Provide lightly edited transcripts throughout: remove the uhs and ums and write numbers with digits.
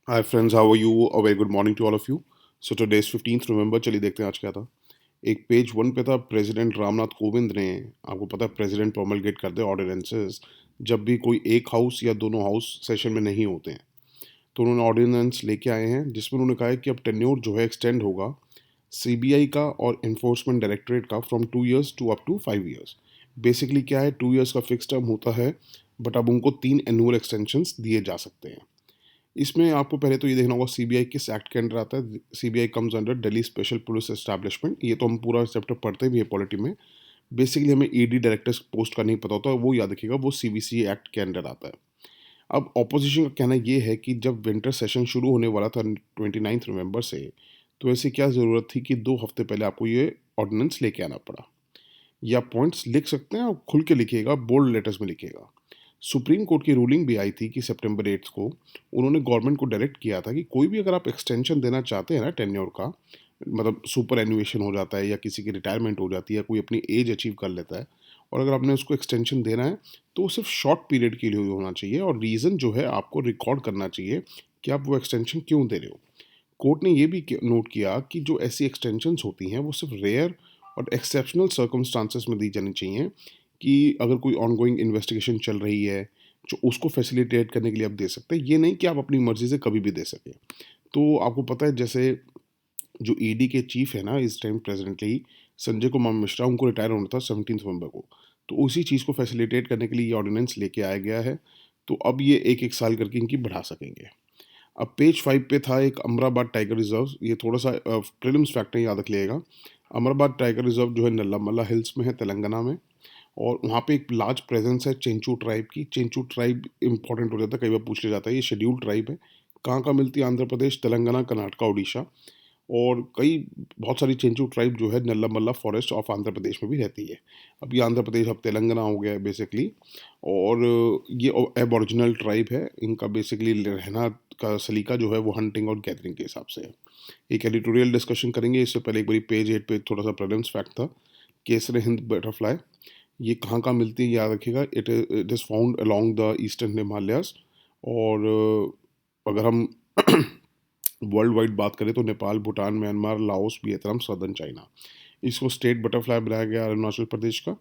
Hi friends, how are you? A very good morning to all of you. So today is 15th November. चलिए देखते हैं आज क्या था। एक पेज वन पे था, प्रेसिडेंट रामनाथ कोविंद ने, आपको पता है प्रेसिडेंट प्रोमलगेट करते हैं ऑर्डिनेंसेस जब भी कोई एक हाउस या दोनों हाउस सेशन में नहीं होते हैं। तो उन्होंने ऑर्डिनेंस लेके आए हैं जिसमें उन्होंने कहा है कि अब टेन्योर जो है एक्सटेंड होगा सीबीआई का और इन्फोर्समेंट डायरेक्टरेट का from 2 years to up to 5 years। Basically क्या है, 2 years का फिक्स टर्म होता है, बट अब उनको 3 एनुअल एक्सटेंशंस दिए जा सकते हैं। इसमें आपको पहले तो ये देखना होगा सीबीआई किस एक्ट के अंडर आता है। CBI comes under Delhi special police establishment. ये तो हम पूरा चैप्टर पढ़ते भी है पॉलिटी में। बेसिकली हमें ईडी डायरेक्टर्स पोस्ट का नहीं पता होता, वो याद रखिएगा, वो सीबीसी एक्ट के अंडर आता है। अब ऑपोजिशन का कहना ये है कि जब विंटर सेशन शुरू होने वाला था 29 नवंबर से, तो ऐसी क्या ज़रूरत थी कि 2 हफ्ते पहले आपको ये ऑर्डिनेंस लेके आना पड़ा। या पॉइंट्स लिख सकते हैं और खुल के लिखिएगा, बोल्ड लेटर्स में लिखिएगा। सुप्रीम कोर्ट की रूलिंग भी आई थी कि सितंबर 8 को उन्होंने गवर्नमेंट को डायरेक्ट किया था कि कोई भी अगर आप एक्सटेंशन देना चाहते हैं ना टेन्योर का, मतलब सुपर एनुएशन हो जाता है या किसी की रिटायरमेंट हो जाती है या कोई अपनी एज अचीव कर लेता है, और अगर आपने उसको एक्सटेंशन देना है तो वो सिर्फ शॉर्ट पीरियड के लिए होना चाहिए, और रीज़न जो है आपको रिकॉर्ड करना चाहिए कि आप वो एक्सटेंशन क्यों दे रहे हो। कोर्ट ने ये भी नोट किया कि जो ऐसी एक्सटेंशंस होती हैं वो सिर्फ रेयर और एक्सेप्शनल सर्कमस्टांसेस में दी जानी चाहिए, कि अगर कोई ऑनगोइंग इन्वेस्टिगेशन चल रही है जो उसको फैसिलिटेट करने के लिए आप दे सकते हैं, ये नहीं कि आप अपनी मर्जी से कभी भी दे सकें। तो आपको पता है जैसे जो ईडी के चीफ है ना इस टाइम प्रेजेंटली, संजय कुमार मिश्रा, उनको रिटायर होना था 17 नवंबर को। तो उसी चीज़ को फैसिलिटेट करने के लिए ये ऑर्डिनेंस लेके आया गया है। तो अब ये एक एक साल करके इनकी बढ़ा सकेंगे। अब पेज 5 पे था एक अमराबाद टाइगर रिजर्व। ये थोड़ा सा प्रीलिम्स फैक्ट है, याद रख लिएगा। अमराबाद टाइगर रिजर्व जो है नल्लामल्ला हिल्स में है, तेलंगाना में। और वहाँ पे एक लार्ज प्रेजेंस है चेंचू ट्राइब की। चेंचू ट्राइब इंपॉर्टेंट हो जाता है, कई बार पूछ लिया जाता है। ये शेड्यूल्ड ट्राइब है। कहाँ कहाँ मिलती है? आंध्र प्रदेश, तेलंगाना, कर्नाटक, उड़ीसा। और कई बहुत सारी चेंचू ट्राइब जो है नल्ला फॉरेस्ट ऑफ आंध्र प्रदेश में भी रहती है। अब ये आंध्र प्रदेश अब तेलंगाना हो गया है बेसिकली। और ये एबोरिजिनल ट्राइब है। इनका बेसिकली रहना का सलीका जो है वो हंटिंग और गैदरिंग के हिसाब से है। एक एडिटोरियल डिस्कशन करेंगे, इससे पहले एक बारी पेज 8 पे थोड़ा सा प्रेजेंस फैक्ट था। केसर हिंद बटरफ्लाई, ये कहाँ कहाँ मिलती है याद रखिएगा। It is found along the eastern Himalayas. और अगर हम वर्ल्ड वाइड बात करें तो Nepal, Bhutan, Myanmar, Laos, Vietnam, southern China. इसको स्टेट बटरफ्लाई बनाया गया अरुणाचल प्रदेश का।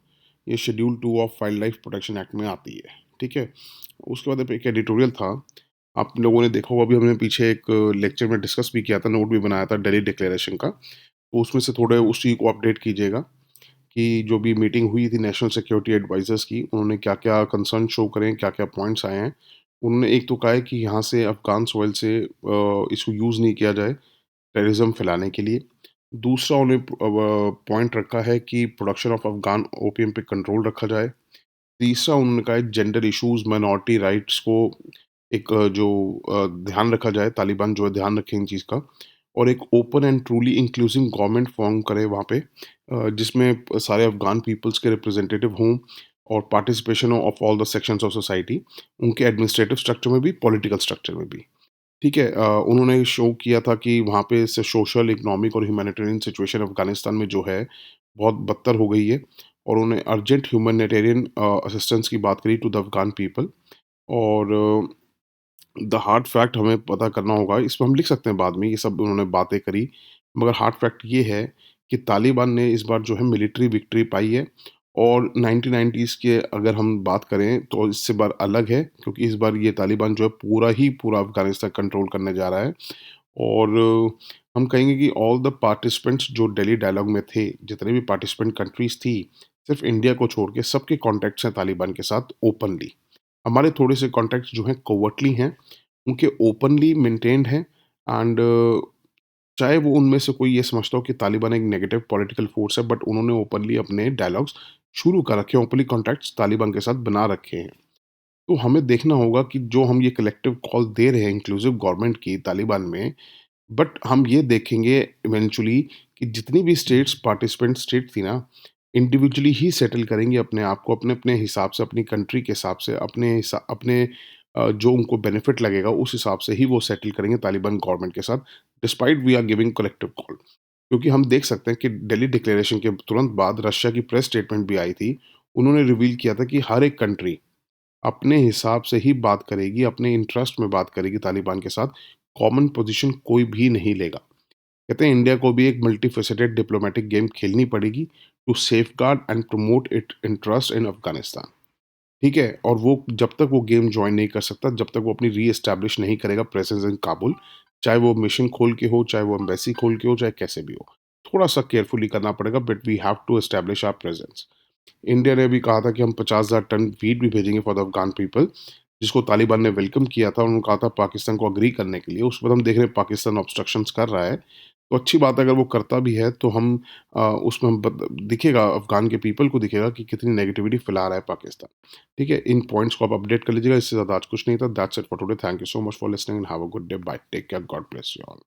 ये schedule 2 of wild life protection act में आती है। ठीक है। उसके बाद एक एडिटोरियल था, आप लोगों ने देखा होगा, अभी हमने पीछे एक लेक्चर में डिस्कस भी किया था, नोट भी बनाया था दिल्ली डिक्लेरेशन का। तो उसमें से थोड़े उसी को अपडेट कीजिएगा कि जो भी मीटिंग हुई थी नेशनल सिक्योरिटी एडवाइजर्स की, उन्होंने क्या क्या कंसर्न शो करें, क्या क्या पॉइंट्स आए हैं। उन्होंने एक तो कहा है कि यहाँ से अफगान सॉइल से इसको यूज़ नहीं किया जाए टेररिज्म फैलाने के लिए। दूसरा उन्हें पॉइंट रखा है कि प्रोडक्शन ऑफ अफगान ओपियम पे कंट्रोल रखा जाए। तीसरा उन्होंने कहा है जेंडर इश्यूज, माइनॉरिटी राइट्स को एक ध्यान रखा जाए, तालिबान जो है ध्यान रखें इन चीज़ का। और एक open and truly inclusive government form करे वहाँ पे, जिसमें सारे अफ़गान पीपल्स के रिप्रेजेंटेटिव हों, और पार्टिसिपेशन हो of all the sections of society, उनके एडमिनिस्ट्रेटिव स्ट्रक्चर में भी, पॉलिटिकल स्ट्रक्चर में भी। ठीक है। उन्होंने शो किया था कि वहाँ पे सोशल, इकोनॉमिक और ह्यूमैनिटेरियन सिचुएशन अफ़गानिस्तान में जो है बहुत बदतर हो गई है, और उन्हें अर्जेंट ह्यूमैनिटेरियन असिस्टेंस की बात करी टू द अफ़गान पीपल। और द हार्ड फैक्ट हमें पता करना होगा, इसमें हम लिख सकते हैं बाद में, ये सब उन्होंने बातें करी, मगर हार्ड फैक्ट ये है कि तालिबान ने इस बार जो है मिलिट्री विक्ट्री पाई है। और 1990s के अगर हम बात करें तो इससे बार अलग है, क्योंकि इस बार ये तालिबान जो है पूरा ही पूरा अफ़गानिस्तान कंट्रोल करने जा रहा है। और हम कहेंगे कि ऑल द पार्टिसिपेंट्स जो दिल्ली डायलॉग में थे, जितने भी पार्टिसिपेंट कंट्रीज़ थी, सिर्फ़ इंडिया को छोड़ के सबके कॉन्टैक्ट्स हैं तालिबान के साथ ओपनली। हमारे थोड़े से कॉन्टैक्ट्स जो हैं कोवर्टली हैं, उनके ओपनली मेंटेन्ड हैं। एंड चाहे वो उनमें से कोई ये समझता हो कि तालिबान एक नेगेटिव पॉलिटिकल फ़ोर्स है, बट उन्होंने ओपनली अपने डायलॉग्स शुरू कर रखे हैं, ओपनली कॉन्टैक्ट्स तालिबान के साथ बना रखे हैं। तो हमें देखना होगा कि जो हम ये कलेक्टिव कॉल दे रहे हैं इंक्लूसिव गवर्नमेंट की तालिबान में, बट हम ये देखेंगे इवेंचुअली कि जितनी भी स्टेट्स पार्टिसिपेंट स्टेट थी ना, इंडिविजुअली ही सेटल करेंगे अपने आप को, अपने अपने हिसाब से, अपनी कंट्री के हिसाब से, अपने जो उनको बेनिफिट लगेगा उस हिसाब से ही वो सेटल करेंगे तालिबान गवर्नमेंट के साथ, despite we are giving collective call. क्योंकि हम देख सकते हैं कि दिल्ली डिक्लेरेशन के तुरंत बाद रशिया की प्रेस स्टेटमेंट भी आई थी। उन्होंने रिवील किया था कि हर एक कंट्री अपने हिसाब से ही बात करेगी, अपने इंटरेस्ट में बात करेगी तालिबान के साथ। कॉमन पोजीशन कोई भी नहीं लेगा। कहते हैं इंडिया को भी एक मल्टीफेसेटेड डिप्लोमेटिक गेम खेलनी पड़ेगी to safeguard and promote it interest in Afghanistan. ठीक है? और वो जब तक वो गेम जॉइन नहीं कर सकता, जब तक वो अपनी री-एस्टैब्लिश नहीं करेगा प्रेज़ेंस इन काबुल, चाहे वो मिशन खोल के हो, चाहे वो एम्बेसी खोल के हो, चाहे कैसे भी हो। थोड़ा-सा केयरफुली करना पड़ेगा but we have to establish our presence. India ने भी कहा था कि हम 50,000 टन वीट भी भेजेंगे फॉर द अफ़गान पीपल, जिसको तालिबान ने वेलकम किया था। उन्होंने कहा था पाकिस्तान को एग्री करने के लिए। उस वक़्त हम देख रहे हैं पाकिस्तान ऑब्स्ट्रक्शंस कर रहा है। तो अच्छी बात है अगर वो करता भी है तो हम उसमें हम बद दिखेगा अफ़गान के पीपल को दिखेगा कि कितनी नेगेटिविटी फैला रहा है पाकिस्तान। ठीक है? इन पॉइंट्स को आप अपडेट कर लीजिएगा। इससे ज़्यादा आज कुछ नहीं था। That's it for today. Thank you so much for listening and have a good day. Bye. Take care. God bless you all.